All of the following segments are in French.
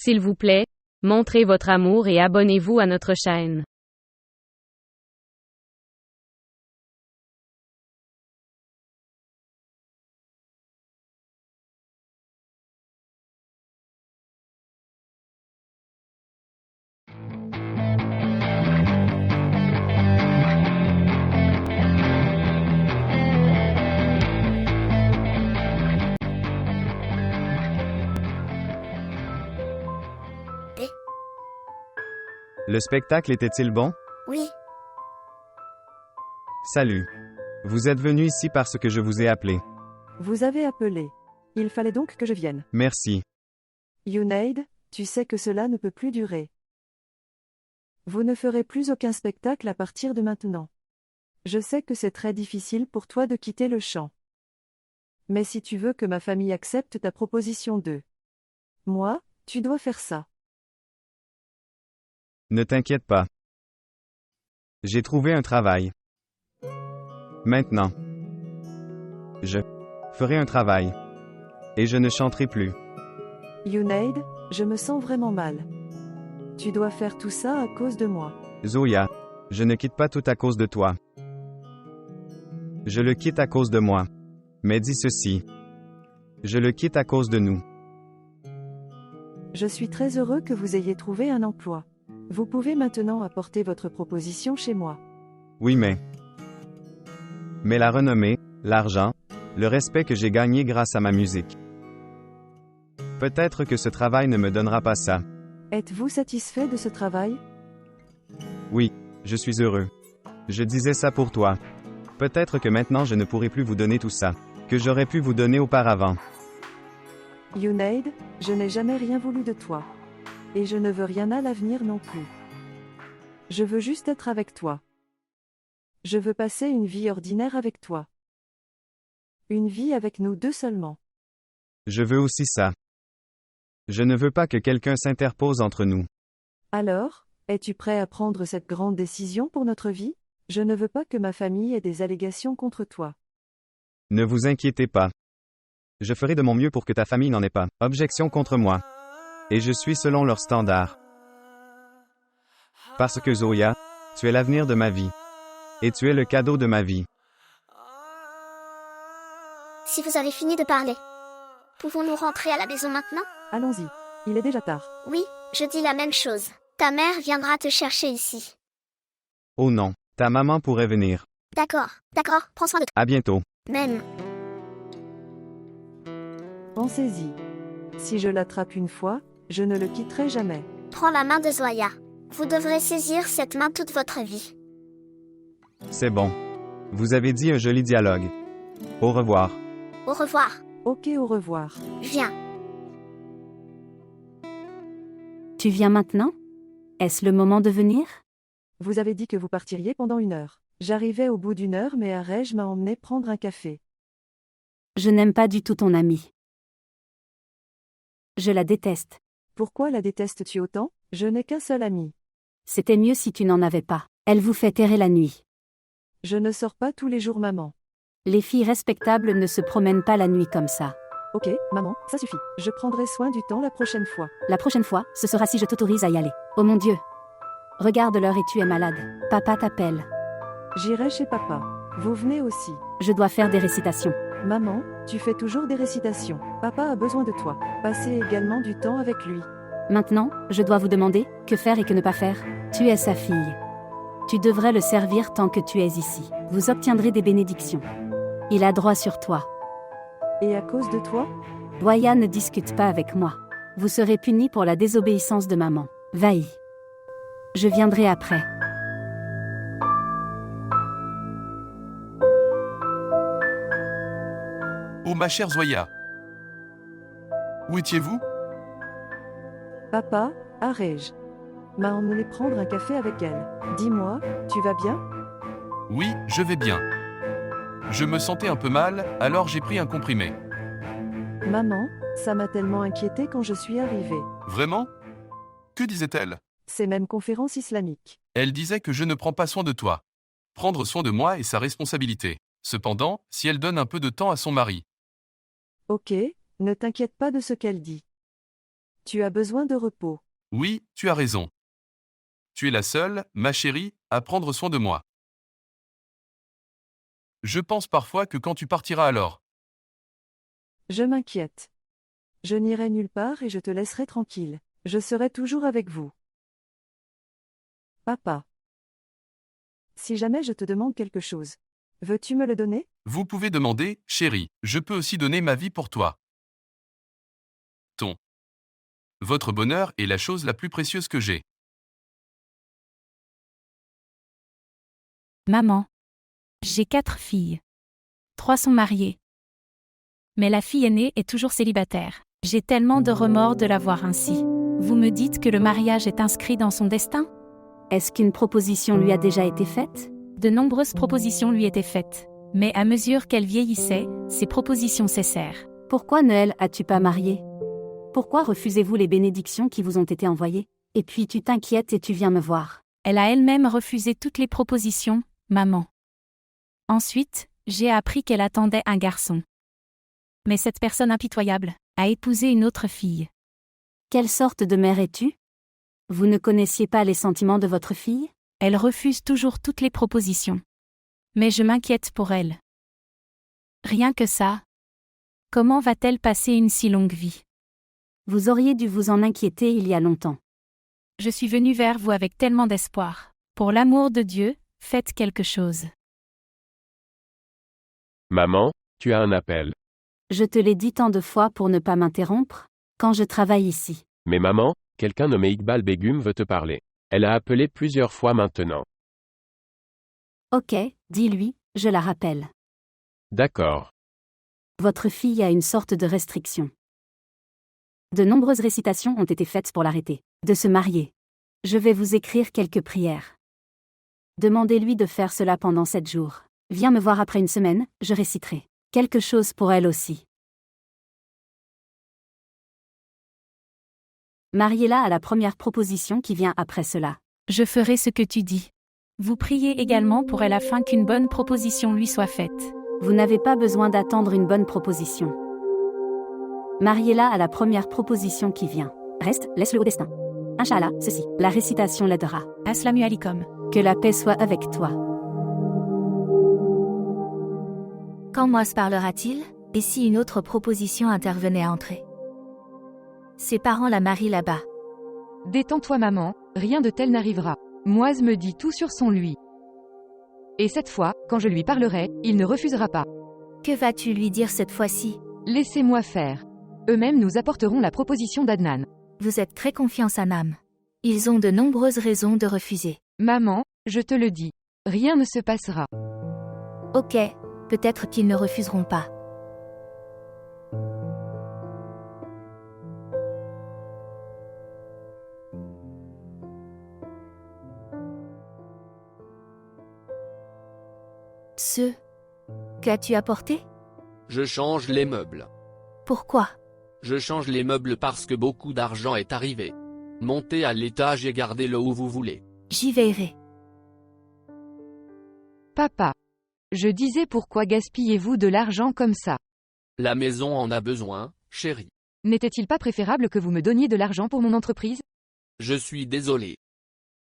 S'il vous plaît, montrez votre amour et abonnez-vous à notre chaîne. Le spectacle était-il bon? Oui, Salut. Vous êtes venu ici parce que je vous ai appelé. Vous avez appelé. Il fallait donc que je vienne. Merci. Junaid, tu sais que cela ne peut plus durer. Vous ne ferez plus aucun spectacle à partir de maintenant. Je sais que c'est très difficile pour toi de quitter le chant. Mais si tu veux que ma famille accepte ta proposition de moi, tu dois faire ça. Ne t'inquiète pas. J'ai trouvé un travail. Maintenant. Je ferai un travail. Et je ne chanterai plus. Junaid, je me sens vraiment mal. Tu dois faire tout ça à cause de moi. Zoya, je ne quitte pas tout à cause de toi. Je le quitte à cause de moi. Mais dis ceci. Je le quitte à cause de nous. Je suis très heureux que vous ayez trouvé un emploi. Vous pouvez maintenant apporter votre proposition chez moi. Oui, mais la renommée, l'argent, le respect que j'ai gagné grâce à ma musique. Peut-être que ce travail ne me donnera pas ça. Êtes-vous satisfait de ce travail? Oui, je suis heureux. Je disais ça pour toi. Peut-être que maintenant je ne pourrai plus vous donner tout ça, que j'aurais pu vous donner auparavant. Junaid, je n'ai jamais rien voulu de toi. Et je ne veux rien à l'avenir non plus. Je veux juste être avec toi. Je veux passer une vie ordinaire avec toi. Une vie avec nous deux seulement. Je veux aussi ça. Je ne veux pas que quelqu'un s'interpose entre nous. Alors, es-tu prêt à prendre cette grande décision pour notre vie? Je ne veux pas que ma famille ait des allégations contre toi. Ne vous inquiétez pas. Je ferai de mon mieux pour que ta famille n'en ait pas objection contre moi. Et je suis selon leurs standards. Parce que Zoya, tu es l'avenir de ma vie. Et tu es le cadeau de ma vie. si vous avez fini de parler. Pouvons-nous rentrer à la maison maintenant? Allons-y. Il est déjà tard. Oui, je dis la même chose. Ta mère viendra te chercher ici. Oh non, ta maman pourrait venir. D'accord, prends soin de toi. À bientôt. Même. Pensez-y. Si je l'attrape une fois, je ne le quitterai jamais. Prends la main de Zoya. Vous devrez saisir cette main toute votre vie. C'est bon. Vous avez dit un joli dialogue. Au revoir. Au revoir. Ok, au revoir. Viens. Tu viens maintenant? Est-ce le moment de venir? Vous avez dit que vous partiriez pendant 1 heure. J'arrivais au bout d'1 heure mais Arej m'a emmené prendre un café. Je n'aime pas du tout ton amie. Je la déteste. Pourquoi la détestes-tu autant? Je n'ai qu'un seul ami. C'était mieux si tu n'en avais pas. Elle vous fait errer la nuit. Je ne sors pas tous les jours, maman. Les filles respectables ne se promènent pas la nuit comme ça. Ok, maman, ça suffit. Je prendrai soin du temps la prochaine fois. La prochaine fois, ce sera si je t'autorise à y aller. Oh mon Dieu! Regarde l'heure et tu es malade. Papa t'appelle. J'irai chez papa. Vous venez aussi. Je dois faire des récitations. Maman, tu fais toujours des récitations. Papa a besoin de toi. Passez également du temps avec lui. Maintenant, je dois vous demander, que faire et que ne pas faire? Tu es sa fille. Tu devrais le servir tant que tu es ici. Vous obtiendrez des bénédictions. Il a droit sur toi. Et à cause de toi? Zoya ne discute pas avec moi. Vous serez puni pour la désobéissance de maman. Va-y. Je viendrai après. Oh ma chère Zoya. Où étiez-vous? Papa, Arej m'a emmené prendre un café avec elle. Dis-moi, tu vas bien? Oui, je vais bien. Je me sentais un peu mal, alors j'ai pris un comprimé. Maman, ça m'a tellement inquiétée quand je suis arrivée. Vraiment? Que disait-elle? C'est même conférence islamique. Elle disait que je ne prends pas soin de toi. Prendre soin de moi est sa responsabilité. Cependant, si elle donne un peu de temps à son mari. Ok, ne t'inquiète pas de ce qu'elle dit. Tu as besoin de repos. Oui, tu as raison. Tu es la seule, ma chérie, à prendre soin de moi. Je pense parfois que quand tu partiras alors. Je m'inquiète. Je n'irai nulle part et je te laisserai tranquille. Je serai toujours avec vous. Papa. Si jamais je te demande quelque chose, veux-tu me le donner? Vous pouvez demander, chérie, je peux aussi donner ma vie pour toi. Votre bonheur est la chose la plus précieuse que j'ai. Maman. J'ai 4 filles. 3 sont mariées. Mais la fille aînée est toujours célibataire. J'ai tellement de remords de la voir ainsi. Vous me dites que le mariage est inscrit dans son destin? Est-ce qu'une proposition lui a déjà été faite? De nombreuses propositions lui étaient faites. Mais à mesure qu'elle vieillissait, ces propositions cessèrent. Pourquoi Noël as-tu pas marié? Pourquoi refusez-vous les bénédictions qui vous ont été envoyées? Et puis tu t'inquiètes et tu viens me voir. Elle a elle-même refusé toutes les propositions, maman. Ensuite, j'ai appris qu'elle attendait un garçon. Mais cette personne impitoyable a épousé une autre fille. Quelle sorte de mère es-tu? Vous ne connaissiez pas les sentiments de votre fille? Elle refuse toujours toutes les propositions. Mais je m'inquiète pour elle. Rien que ça. Comment va-t-elle passer une si longue vie? Vous auriez dû vous en inquiéter il y a longtemps. Je suis venue vers vous avec tellement d'espoir. Pour l'amour de Dieu, faites quelque chose. Maman, tu as un appel. Je te l'ai dit tant de fois pour ne pas m'interrompre, quand je travaille ici. Mais maman, quelqu'un nommé Iqbal Begum veut te parler. Elle a appelé plusieurs fois maintenant. Ok, dis-lui, je la rappelle. D'accord. Votre fille a une sorte de restriction. De nombreuses récitations ont été faites pour l'arrêter de se marier. Je vais vous écrire quelques prières. Demandez-lui de faire cela pendant 7 jours. Viens me voir après une semaine, je réciterai quelque chose pour elle aussi. Mariez-la à la première proposition qui vient après cela. Je ferai ce que tu dis. Vous priez également pour elle afin qu'une bonne proposition lui soit faite. Vous n'avez pas besoin d'attendre une bonne proposition. Mariez-la à la première proposition qui vient. Reste, laisse-le au destin. Inch'Allah, ceci, la récitation l'aidera. Assalamu alaikum. Que la paix soit avec toi. Quand Moise parlera-t-il, et si une autre proposition intervenait à entrer? Ses parents la marient là-bas. Détends-toi maman, rien de tel n'arrivera. Moise me dit tout sur son lui. Et cette fois, quand je lui parlerai, il ne refusera pas. Que vas-tu lui dire cette fois-ci? Laissez-moi faire. Eux-mêmes nous apporteront la proposition d'Adnan. Vous êtes très confiant Sanam. Ils ont de nombreuses raisons de refuser. Maman, je te le dis. Rien ne se passera. Ok, peut-être qu'ils ne refuseront pas. Qu'as-tu apporté? Je change les meubles. Pourquoi? Je change les meubles parce que beaucoup d'argent est arrivé. Montez à l'étage et gardez-le où vous voulez. J'y veillerai. Papa. Je disais pourquoi gaspillez-vous de l'argent comme ça? La maison en a besoin, chérie. N'était-il pas préférable que vous me donniez de l'argent pour mon entreprise? Je suis désolé.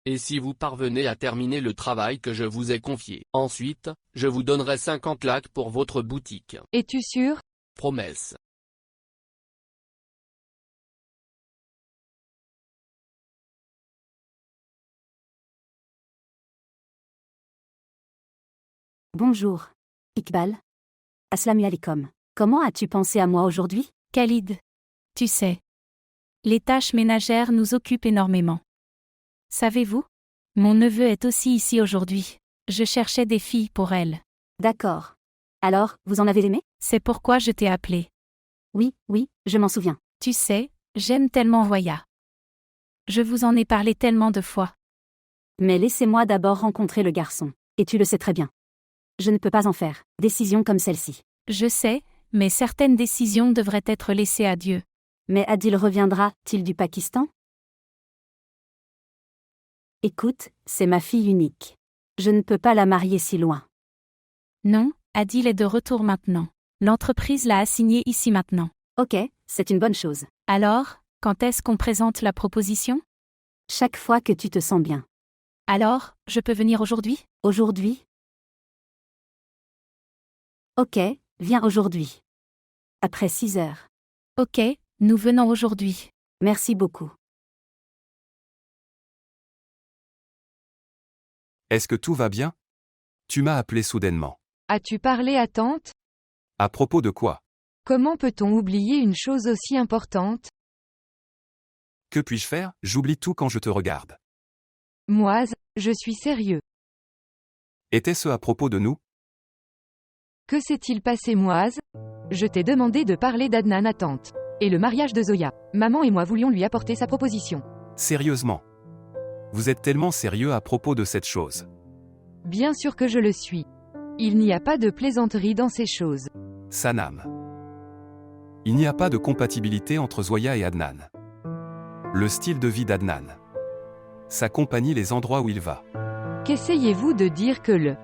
Et si vous parvenez à terminer le travail que je vous ai confié, ensuite, je vous donnerai 50 lakhs pour votre boutique. Es-tu sûr? Promesse. Bonjour. Iqbal. Assalamu alaikum. Comment as-tu pensé à moi aujourd'hui? Khalid. Tu sais. Les tâches ménagères nous occupent énormément. Savez-vous? Mon neveu est aussi ici aujourd'hui. Je cherchais des filles pour elle. D'accord. Alors, vous en avez aimé? C'est pourquoi je t'ai appelé. Oui, je m'en souviens. Tu sais, j'aime tellement Voya. Je vous en ai parlé tellement de fois. Mais laissez-moi d'abord rencontrer le garçon. Et tu le sais très bien. Je ne peux pas en faire décision comme celle-ci. Je sais, mais certaines décisions devraient être laissées à Dieu. Mais Adil reviendra-t-il du Pakistan? Écoute, c'est ma fille unique. Je ne peux pas la marier si loin. Non, Adil est de retour maintenant. L'entreprise l'a assigné ici maintenant. Ok, c'est une bonne chose. Alors, Quand est-ce qu'on présente la proposition? Chaque fois que tu te sens bien. Alors, je peux venir aujourd'hui? Aujourd'hui? Ok, viens aujourd'hui. Après 6 heures. Ok, nous venons aujourd'hui. Merci beaucoup. Est-ce que tout va bien? Tu m'as appelé soudainement. As-tu parlé à tante? À propos de quoi? Comment peut-on oublier une chose aussi importante? Que puis-je faire? J'oublie tout quand je te regarde. Moise, je suis sérieux. Était-ce à propos de nous? Que s'est-il passé, Moise? Je t'ai demandé de parler d'Adnan à tante. Et le mariage de Zoya. Maman et moi voulions lui apporter sa proposition. Sérieusement. Vous êtes tellement sérieux à propos de cette chose. Bien sûr que je le suis. Il n'y a pas de plaisanterie dans ces choses. Sanam. Il n'y a pas de compatibilité entre Zoya et Adnan. Le style de vie d'Adnan. Sa compagnie, les endroits où il va. Qu'essayez-vous de dire que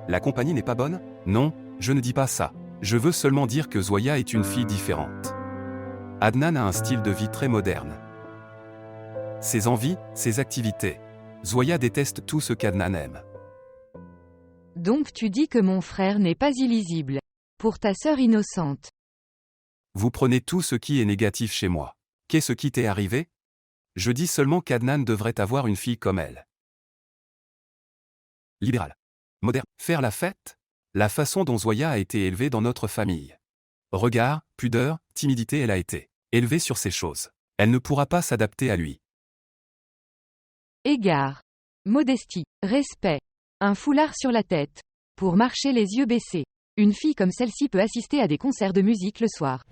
La compagnie n'est pas bonne? Non, je ne dis pas ça. Je veux seulement dire que Zoya est une fille différente. Adnan a un style de vie très moderne. Ses envies, ses activités. Zoya déteste tout ce qu'Adnan aime. Donc tu dis que mon frère n'est pas illisible. Pour ta sœur innocente. Vous prenez tout ce qui est négatif chez moi. Qu'est-ce qui t'est arrivé? Je dis seulement qu'Adnan devrait avoir une fille comme elle. Libérale. Moderne. Faire la fête? La façon dont Zoya a été élevée dans notre famille. Regard, pudeur, timidité, elle a été élevée sur ces choses. Elle ne pourra pas s'adapter à lui. Égard. Modestie. Respect. Un foulard sur la tête. Pour marcher les yeux baissés. Une fille comme celle-ci peut assister à des concerts de musique le soir.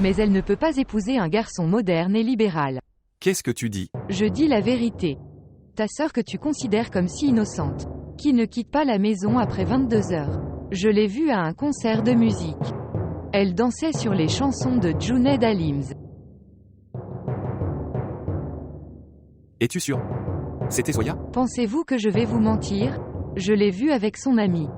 Mais elle ne peut pas épouser un garçon moderne et libéral. Qu'est-ce que tu dis? Je dis la vérité. Ta sœur que tu considères comme si innocente. Qui ne quitte pas la maison après 22 heures. Je l'ai vue à un concert de musique. Elle dansait sur les chansons de Junaid Alims. Es-tu sûr? C'était Zoya? Pensez-vous que je vais vous mentir? Je l'ai vue avec son ami.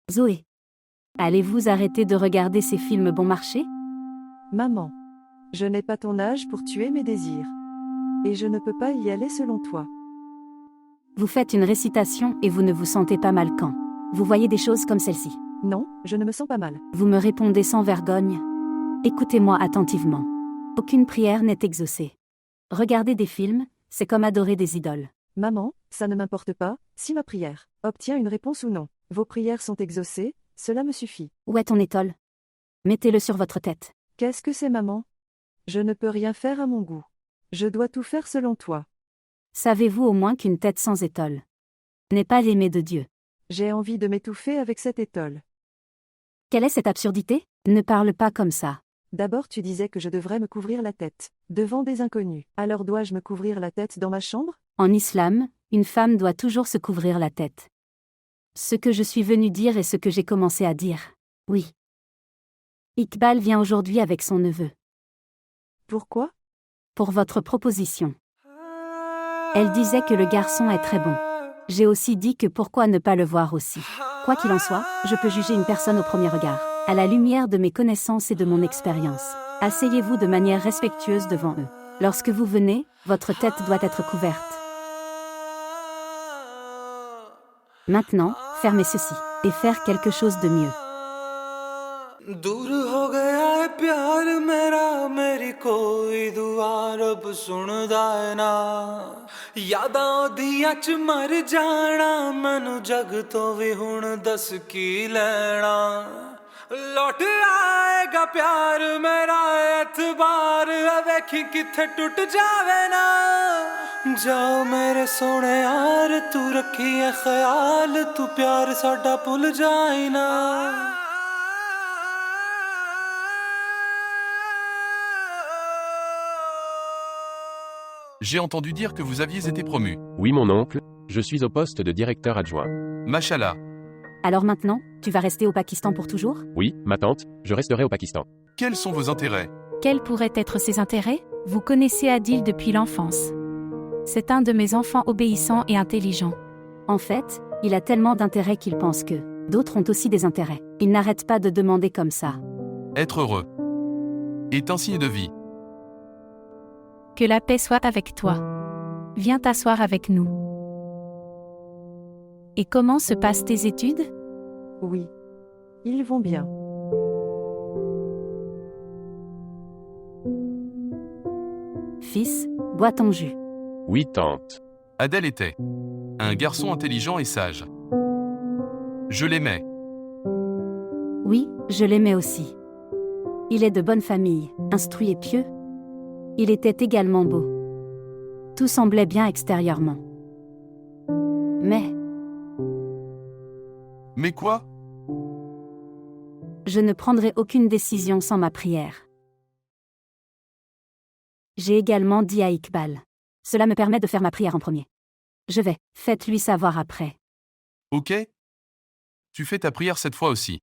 Zoé. Allez-vous arrêter de regarder ces films bon marché? Maman. Je n'ai pas ton âge pour tuer mes désirs. Et je ne peux pas y aller selon toi. Vous faites une récitation et vous ne vous sentez pas mal quand vous voyez des choses comme celle-ci. Non, je ne me sens pas mal. Vous me répondez sans vergogne. Écoutez-moi attentivement. Aucune prière n'est exaucée. Regarder des films, c'est comme adorer des idoles. Maman, ça ne m'importe pas, si ma prière obtient une réponse ou non. Vos prières sont exaucées, cela me suffit. Où est ton étole? Mettez-le sur votre tête. Qu'est-ce que c'est, maman? Je ne peux rien faire à mon goût. Je dois tout faire selon toi. Savez-vous au moins qu'une tête sans étole n'est pas l'aimée de Dieu? J'ai envie de m'étouffer avec cette étole. Quelle est cette absurdité? Ne parle pas comme ça. D'abord tu disais que je devrais me couvrir la tête, devant des inconnus. Alors dois-je me couvrir la tête dans ma chambre? En islam, une femme doit toujours se couvrir la tête. Ce que je suis venu dire et ce que j'ai commencé à dire. Oui. Iqbal vient aujourd'hui avec son neveu. Pourquoi? Pour votre proposition. Elle disait que le garçon est très bon. J'ai aussi dit que pourquoi ne pas le voir aussi. Quoi qu'il en soit, je peux juger une personne au premier regard, à la lumière de mes connaissances et de mon expérience. Asseyez-vous de manière respectueuse devant eux. Lorsque vous venez, votre tête doit être couverte. Maintenant, fermez ceci, et faire quelque chose de mieux. दूर हो गया है प्यार मेरा मेरी कोई दुआ रब सुनदा है ना यादां दियां च मर जाना मैनू जग तो भी हुण दस की लेना लौट आएगा प्यार मेरा एतबार वेखी किथे टुट जावे ना जाओ मेरे सोने यार तू रखी है ख्याल तू प्यार साडा भुल जाए ना J'ai entendu dire que vous aviez été promu. Oui mon oncle, je suis au poste de directeur adjoint. Mashallah. Alors maintenant, tu vas rester au Pakistan pour toujours? Oui, ma tante, je resterai au Pakistan. Quels sont vos intérêts? Quels pourraient être ses intérêts? Vous connaissez Adil depuis l'enfance. C'est un de mes enfants obéissants et intelligents. En fait, il a tellement d'intérêts qu'il pense que d'autres ont aussi des intérêts. Il n'arrête pas de demander comme ça. Être heureux est un signe de vie. Que la paix soit avec toi. Viens t'asseoir avec nous. Et comment se passent tes études? Oui. Ils vont bien. Fils, bois ton jus. Oui, tante. Adèle était un garçon intelligent et sage. Je l'aimais. Oui, je l'aimais aussi. Il est de bonne famille, instruit et pieux. Il était également beau. Tout semblait bien extérieurement. Mais quoi? Je ne prendrai aucune décision sans ma prière. J'ai également dit à Iqbal. Cela me permet de faire ma prière en premier. Je vais, faites-lui savoir après. Ok. Tu fais ta prière cette fois aussi.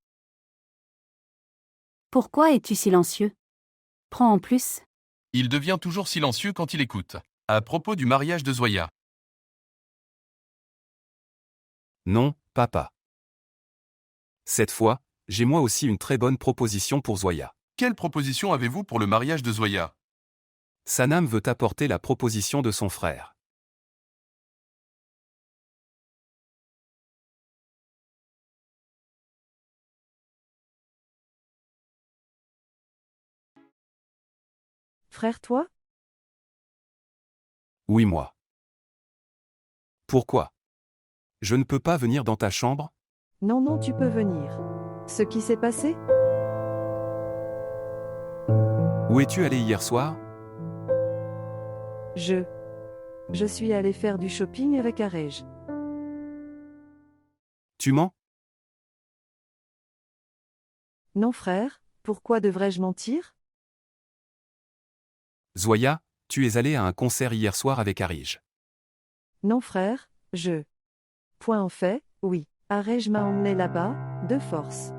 Pourquoi es-tu silencieux? Prends en plus. Il devient toujours silencieux quand il écoute. À propos du mariage de Zoya. Non, papa. Cette fois, j'ai moi aussi une très bonne proposition pour Zoya. Quelle proposition avez-vous pour le mariage de Zoya? Sanam veut apporter la proposition de son frère. Frère toi? Oui, moi. Pourquoi? Je ne peux pas venir dans ta chambre? Non, non, tu peux venir. Ce qui s'est passé? Où es-tu allé hier soir? Je suis allé faire du shopping avec Arej. Tu mens? Non frère, pourquoi devrais-je mentir? Zoya, tu es allé à un concert hier soir avec Arij. Non frère, Point en fait, oui. Arej m'a emmené là-bas, de force.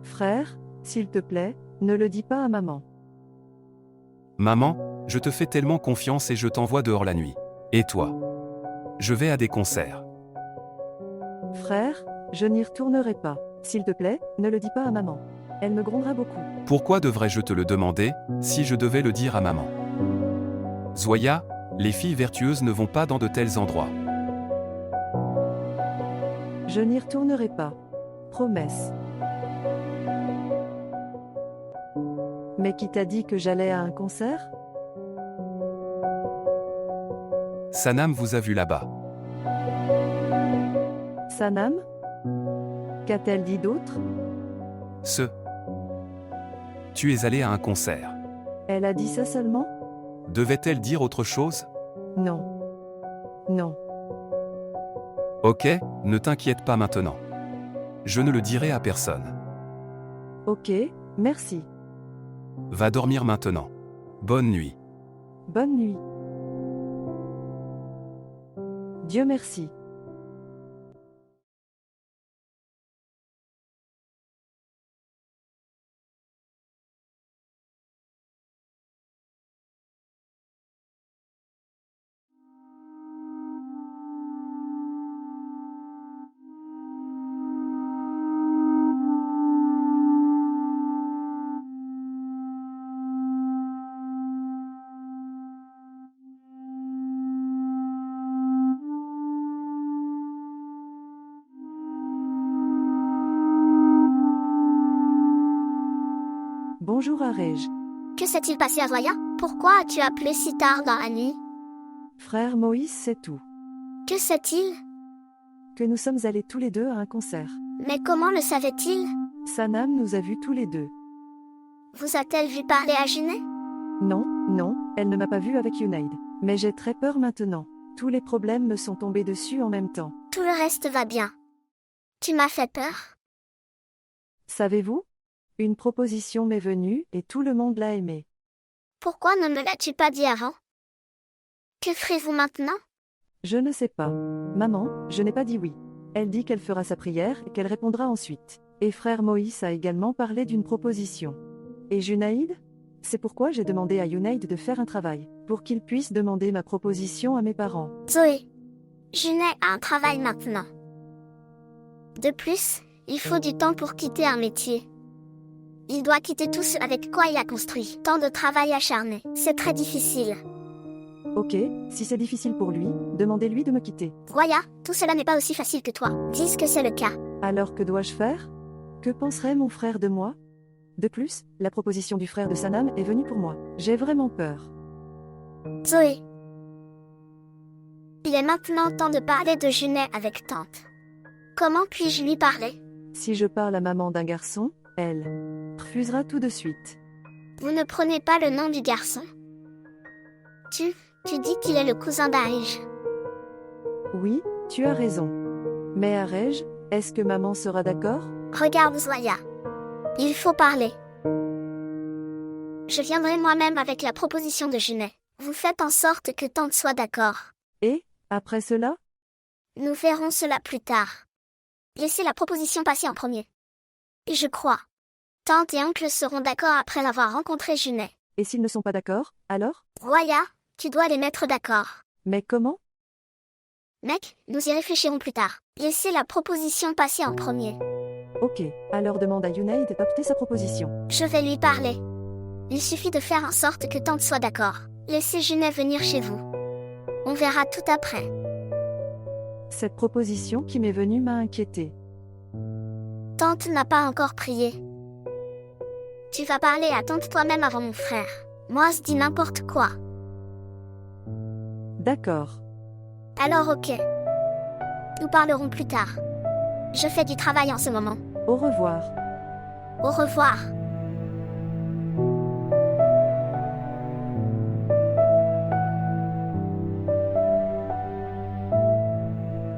Frère, s'il te plaît, ne le dis pas à maman. Maman, je te fais tellement confiance et je t'envoie dehors la nuit. Et toi? Je vais à des concerts. Frère, je n'y retournerai pas. S'il te plaît, ne le dis pas à maman. Elle me grondera beaucoup. Pourquoi devrais-je te le demander, si je devais le dire à maman? Zoya, les filles vertueuses ne vont pas dans de tels endroits. Je n'y retournerai pas. Promesse. Mais qui t'a dit que j'allais à un concert? Sanam vous a vu là-bas. Sanam? Qu'a-t-elle dit d'autre? Tu es allé à un concert. Elle a dit ça seulement? Devait-elle dire autre chose? Non. Non. Ok, ne t'inquiète pas maintenant. Je ne le dirai à personne. Ok, merci. Va dormir maintenant. Bonne nuit. Bonne nuit. Dieu merci. Bonjour Arej. Que s'est-il passé à Zoya? Pourquoi as-tu appelé si tard dans la nuit? Frère Moïse sait tout. Que sait-il? Que nous sommes allés tous les deux à un concert. Mais comment le savait-il? Sanam nous a vus tous les deux. Vous a-t-elle vu parler à Juné? Non, non, elle ne m'a pas vu avec Yunaid. Mais j'ai très peur maintenant. Tous les problèmes me sont tombés dessus en même temps. Tout le reste va bien. Tu m'as fait peur. Savez-vous? Une proposition m'est venue et tout le monde l'a aimée. Pourquoi ne me l'as-tu pas dit avant? Que ferez-vous maintenant? Je ne sais pas. Maman, je n'ai pas dit oui. Elle dit qu'elle fera sa prière et qu'elle répondra ensuite. Et frère Moïse a également parlé d'une proposition. Et Junaïd? C'est pourquoi j'ai demandé à Junaid de faire un travail, pour qu'il puisse demander ma proposition à mes parents. Zoé, Junaid a un travail maintenant. De plus, il faut du temps pour quitter un métier. Il doit quitter tout ce avec quoi il a construit. Tant de travail acharné, c'est très difficile. Ok, si c'est difficile pour lui, demandez-lui de me quitter. Roya, tout cela n'est pas aussi facile que toi. Dis que c'est le cas. Alors que dois-je faire? Que penserait mon frère de moi? De plus, la proposition du frère de Sanam est venue pour moi. J'ai vraiment peur. Zoé. Il est maintenant temps de parler de Junaid avec tante. Comment puis-je lui parler? Si je parle à maman d'un garçon, elle refusera tout de suite. Vous ne prenez pas le nom du garçon? Tu dis qu'il est le cousin d'Arej. Oui, tu as raison. Mais Arej, est-ce que maman sera d'accord? Regarde Zoya. Il faut parler. Je viendrai moi-même avec la proposition de Junaid. Vous faites en sorte que tante soit d'accord. Et, après cela? Nous verrons cela plus tard. Laissez la proposition passer en premier. Et je crois. Tante et oncle seront d'accord après l'avoir rencontré Junaid. Et s'ils ne sont pas d'accord, alors? Roya, tu dois les mettre d'accord. Mais comment? Mec, nous y réfléchirons plus tard. Laissez la proposition passer en premier. Ok, alors demande à Junaid d'adopter sa proposition. Je vais lui parler. Il suffit de faire en sorte que tante soit d'accord. Laissez Junaid venir chez vous. On verra tout après. Cette proposition qui m'est venue m'a inquiétée. Tante n'a pas encore prié. Tu vas parler à tante toi-même avant mon frère. Moi je dis n'importe quoi. D'accord. Alors ok. Nous parlerons plus tard. Je fais du travail en ce moment. Au revoir. Au revoir.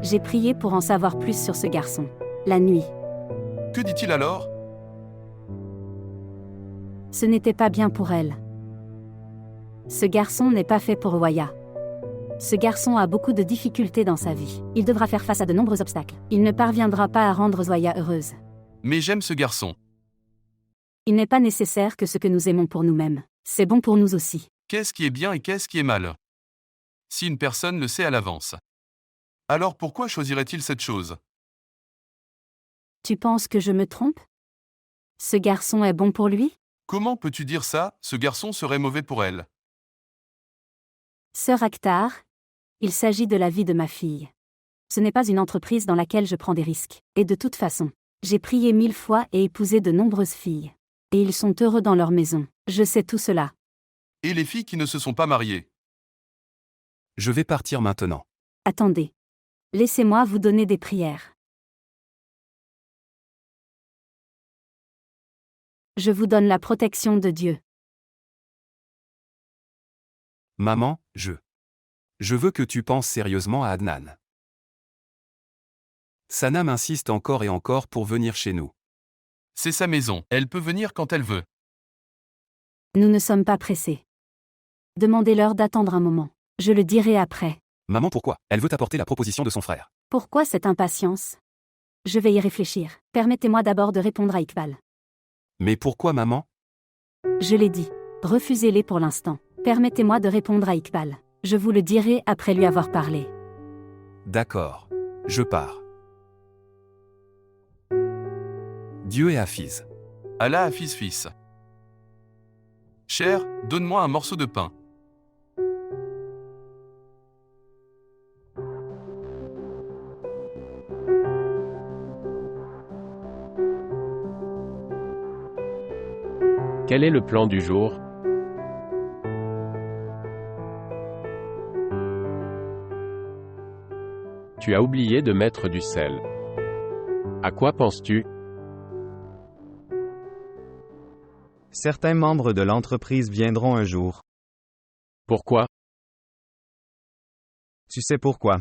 J'ai prié pour en savoir plus sur ce garçon. La nuit. Que dit-il alors? Ce n'était pas bien pour elle. Ce garçon n'est pas fait pour Roya. Ce garçon a beaucoup de difficultés dans sa vie. Il devra faire face à de nombreux obstacles. Il ne parviendra pas à rendre Zoya heureuse. Mais j'aime ce garçon. Il n'est pas nécessaire que ce que nous aimons pour nous-mêmes. C'est bon pour nous aussi. Qu'est-ce qui est bien et qu'est-ce qui est mal? Si une personne le sait à l'avance. Alors pourquoi choisirait-il cette chose? Tu penses que je me trompe? Ce garçon est bon pour lui? Comment peux-tu dire ça? Ce garçon serait mauvais pour elle. Sœur Akhtar, il s'agit de la vie de ma fille. Ce n'est pas une entreprise dans laquelle je prends des risques. Et de toute façon, j'ai prié 1000 fois et épousé de nombreuses filles. Et ils sont heureux dans leur maison. Je sais tout cela. Et les filles qui ne se sont pas mariées? Je vais partir maintenant. Attendez. Laissez-moi vous donner des prières. Je vous donne la protection de Dieu. Maman, je veux que tu penses sérieusement à Adnan. Sanam insiste encore et encore pour venir chez nous. C'est sa maison, elle peut venir quand elle veut. Nous ne sommes pas pressés. Demandez-leur d'attendre un moment. Je le dirai après. Maman, pourquoi? Elle veut apporter la proposition de son frère. Pourquoi cette impatience? Je vais y réfléchir. Permettez-moi d'abord de répondre à Iqbal. Mais pourquoi, maman? Je l'ai dit. Refusez-les pour l'instant. Permettez-moi de répondre à Iqbal. Je vous le dirai après lui avoir parlé. D'accord. Je pars. Dieu et Hafiz. Allah Hafiz fils. Cher, donne-moi un morceau de pain. Quel est le plan du jour? Tu as oublié de mettre du sel. À quoi penses-tu? Certains membres de l'entreprise viendront un jour. Pourquoi? Tu sais pourquoi?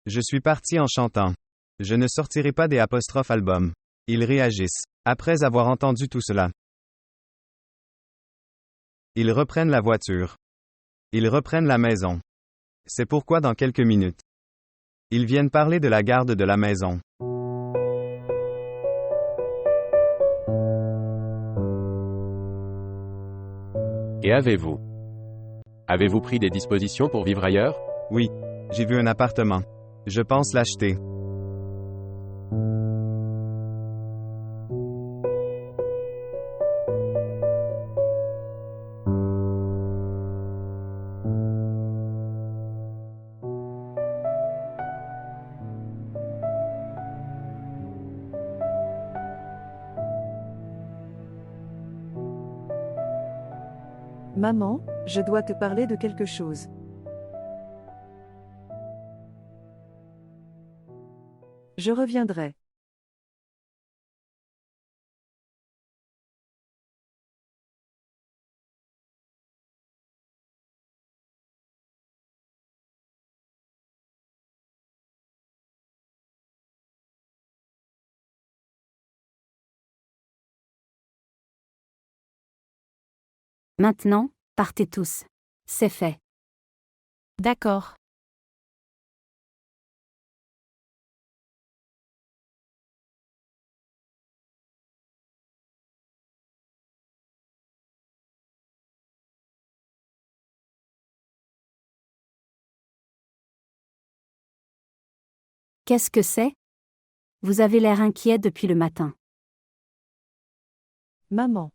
Je suis parti en chantant. Je ne sortirai pas des apostrophes albums. Ils réagissent. Après avoir entendu tout cela. Ils reprennent la voiture. Ils reprennent la maison. C'est pourquoi dans quelques minutes. Ils viennent parler de la garde de la maison. Et avez-vous pris des dispositions pour vivre ailleurs? Oui, j'ai vu un appartement. Je pense l'acheter. Maman, je dois te parler de quelque chose. Je reviendrai. Maintenant, partez tous. C'est fait. D'accord. Qu'est-ce que c'est? Vous avez l'air inquiet depuis le matin. Maman.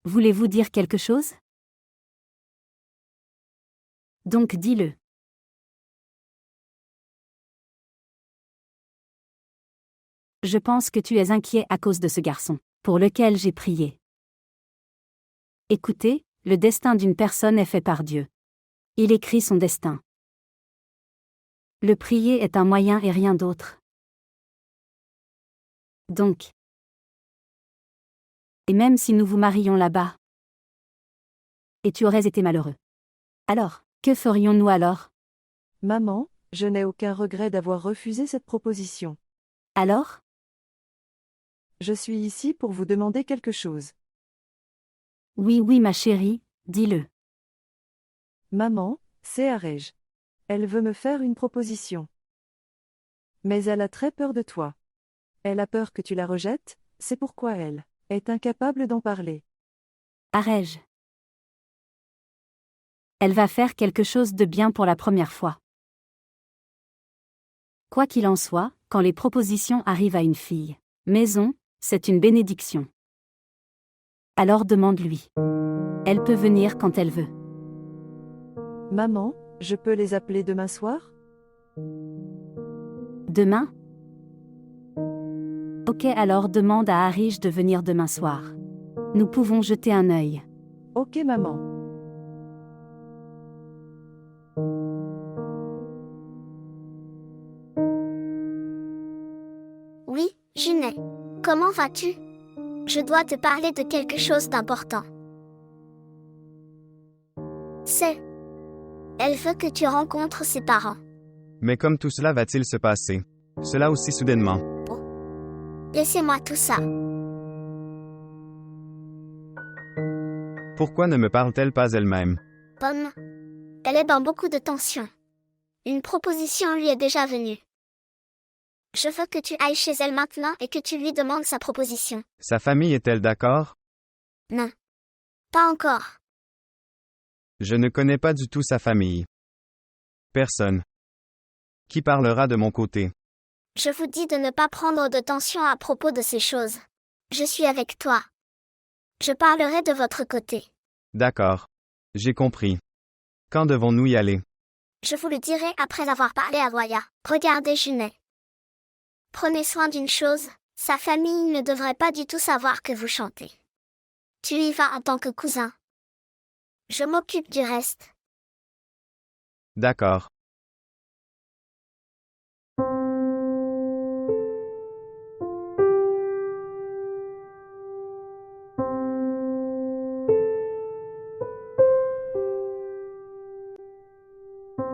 Voulez-vous dire quelque chose? Donc dis-le. Je pense que tu es inquiet à cause de ce garçon, pour lequel j'ai prié. Écoutez, le destin d'une personne est fait par Dieu. Il écrit son destin. Le prier est un moyen et rien d'autre. Donc, et même si nous vous marions là-bas, et tu aurais été malheureux. Alors, que ferions-nous alors? Maman, je n'ai aucun regret d'avoir refusé cette proposition. Alors? Je suis ici pour vous demander quelque chose. Oui, oui, ma chérie, dis-le. Maman, c'est Arej. Elle veut me faire une proposition. Mais elle a très peur de toi. Elle a peur que tu la rejettes, c'est pourquoi elle est incapable d'en parler. Arej. Elle va faire quelque chose de bien pour la première fois. Quoi qu'il en soit, quand les propositions arrivent à une fille, maison, c'est une bénédiction. Alors demande-lui. Elle peut venir quand elle veut. Maman, je peux les appeler demain soir? Demain? Ok, alors demande à Arij de venir demain soir. Nous pouvons jeter un œil. Ok, maman. Oui, Junet. Comment vas-tu? Je dois te parler de quelque chose d'important. Elle veut que tu rencontres ses parents. Mais comme tout cela va-t-il se passer? Cela aussi soudainement. Laissez-moi tout ça. Pourquoi ne me parle-t-elle pas elle-même? Pomme. Elle est dans beaucoup de tension. Une proposition lui est déjà venue. Je veux que tu ailles chez elle maintenant et que tu lui demandes sa proposition. Sa famille est-elle d'accord? Non. Pas encore. Je ne connais pas du tout sa famille. Personne. Qui parlera de mon côté? Je vous dis de ne pas prendre de tension à propos de ces choses. Je suis avec toi. Je parlerai de votre côté. D'accord. J'ai compris. Quand devons-nous y aller? Je vous le dirai après avoir parlé à Voya. Regardez Junet. Prenez soin d'une chose, sa famille ne devrait pas du tout savoir que vous chantez. Tu y vas en tant que cousin. Je m'occupe du reste. D'accord.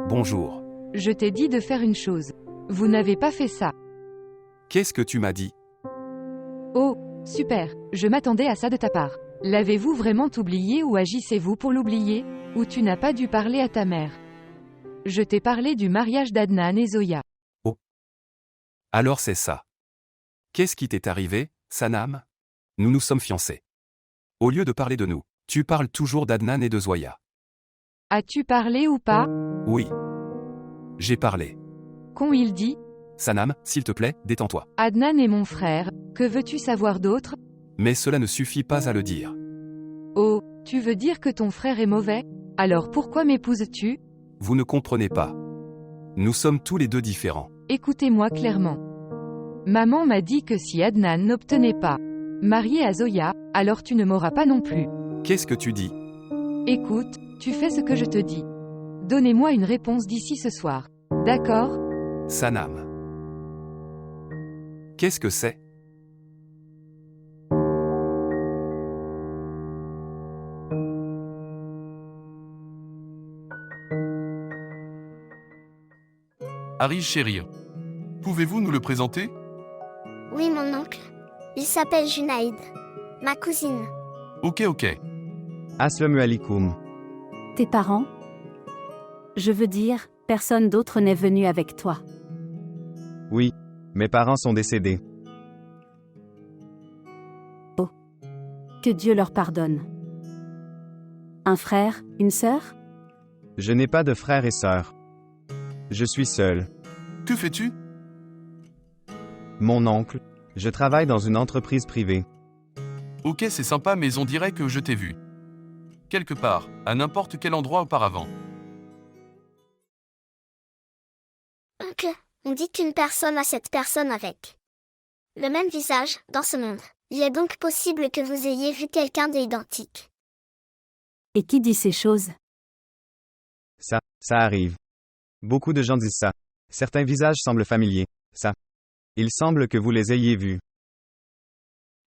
Bonjour. Je t'ai dit de faire une chose. Vous n'avez pas fait ça. Qu'est-ce que tu m'as dit? Oh, super, je m'attendais à ça de ta part. L'avez-vous vraiment oublié ou agissez-vous pour l'oublier? Ou tu n'as pas dû parler à ta mère? Je t'ai parlé du mariage d'Adnan et Zoya. Oh. Alors c'est ça. Qu'est-ce qui t'est arrivé, Sanam? Nous nous sommes fiancés. Au lieu de parler de nous, Tu parles toujours d'Adnan et de Zoya. As-tu parlé ou pas? Oui. J'ai parlé. Qu'ont ils dit? Sanam, s'il te plaît, détends-toi. Adnan est mon frère, que veux-tu savoir d'autre? Mais cela ne suffit pas à le dire. Oh, tu veux dire que ton frère est mauvais? Alors pourquoi m'épouses-tu? Vous ne comprenez pas. Nous sommes tous les deux différents. Écoutez-moi clairement. Maman m'a dit que si Adnan n'obtenait pas marié à Zoya, alors tu ne m'auras pas non plus. Qu'est-ce que tu dis? Écoute, tu fais ce que je te dis. Donnez-moi une réponse d'ici ce soir. D'accord? Sanam. Qu'est-ce que c'est? Harish chéri. Pouvez-vous nous le présenter? Oui, mon oncle. Il s'appelle Junaïd. Ma cousine. Ok. Assalamu alaikum. Tes parents? Je veux dire, personne d'autre n'est venu avec toi. Oui, mes parents sont décédés. Oh. Que Dieu leur pardonne. Un frère, une sœur? Je n'ai pas de frères et sœurs. Je suis seul. Que fais-tu? Mon oncle. Je travaille dans une entreprise privée. Ok, c'est sympa, mais on dirait que je t'ai vu. Quelque part, à n'importe quel endroit auparavant. Oncle, on dit qu'une personne a cette personne avec le même visage dans ce monde. Il est donc possible que vous ayez vu quelqu'un d'identique. Et qui dit ces choses? Ça arrive. Beaucoup de gens disent ça. Certains visages semblent familiers. Ça. Il semble que vous les ayez vus.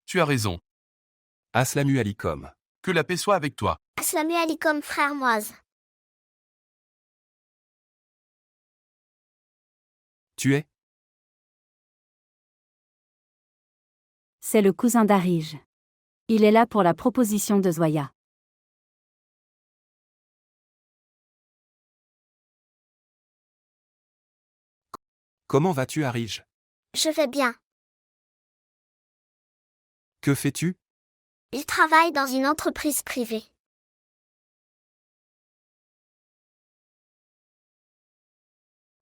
Tu as raison. Assalamu alaikum. Que la paix soit avec toi. Assalamu alaikum, frère Moise. Tu es? C'est le cousin d'Arij. Il est là pour la proposition de Zoya. Comment vas-tu, Harish? Je vais bien. Que fais-tu? Il travaille dans une entreprise privée.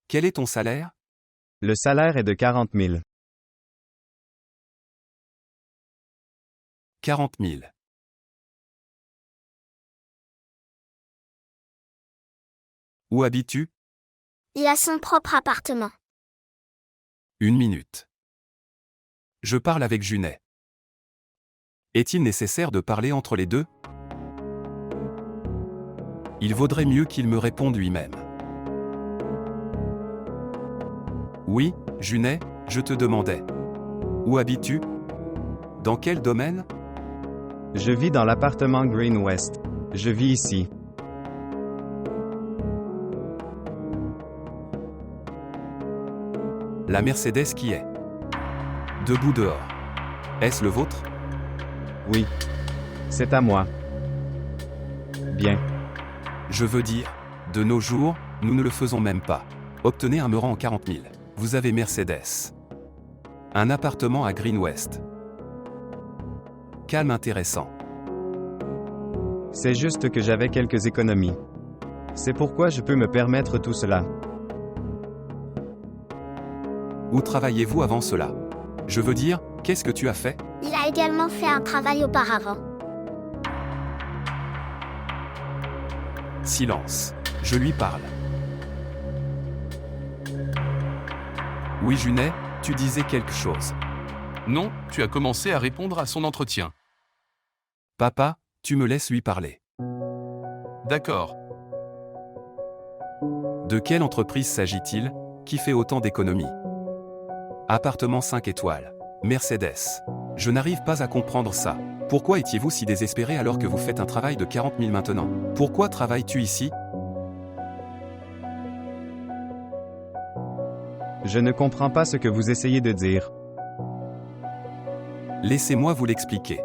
Quel est ton salaire? Le salaire est de 40 000. 40 000. Où habites-tu? Il a son propre appartement. 1 minute. Je parle avec Junet. Est-il nécessaire de parler entre les deux? Il vaudrait mieux qu'il me réponde lui-même. Oui, Junet, je te demandais. Où habites-tu? Dans quel domaine? Je vis dans l'appartement Green West. Je vis ici. La Mercedes qui est debout dehors. Est-ce le vôtre? Oui. C'est à moi. Bien. Je veux dire, de nos jours, nous ne le faisons même pas. Obtenez un me rend en 40 000. Vous avez Mercedes. Un appartement à Green West. Calme intéressant. C'est juste que j'avais quelques économies. C'est pourquoi je peux me permettre tout cela. Où travailliez-vous avant cela? Je veux dire, qu'est-ce que tu as fait? Il a également fait un travail auparavant. Silence. Je lui parle. Oui, Junet, tu disais quelque chose. Non, tu as commencé à répondre à son entretien. Papa, tu me laisses lui parler. D'accord. De quelle entreprise s'agit-il, qui fait autant d'économies? Appartement 5 étoiles. Mercedes. Je n'arrive pas à comprendre ça. Pourquoi étiez-vous si désespéré alors que vous faites un travail de 40 000 maintenant? Pourquoi travailles-tu ici? Je ne comprends pas ce que vous essayez de dire. Laissez-moi vous l'expliquer.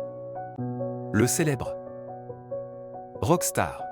Le célèbre Rockstar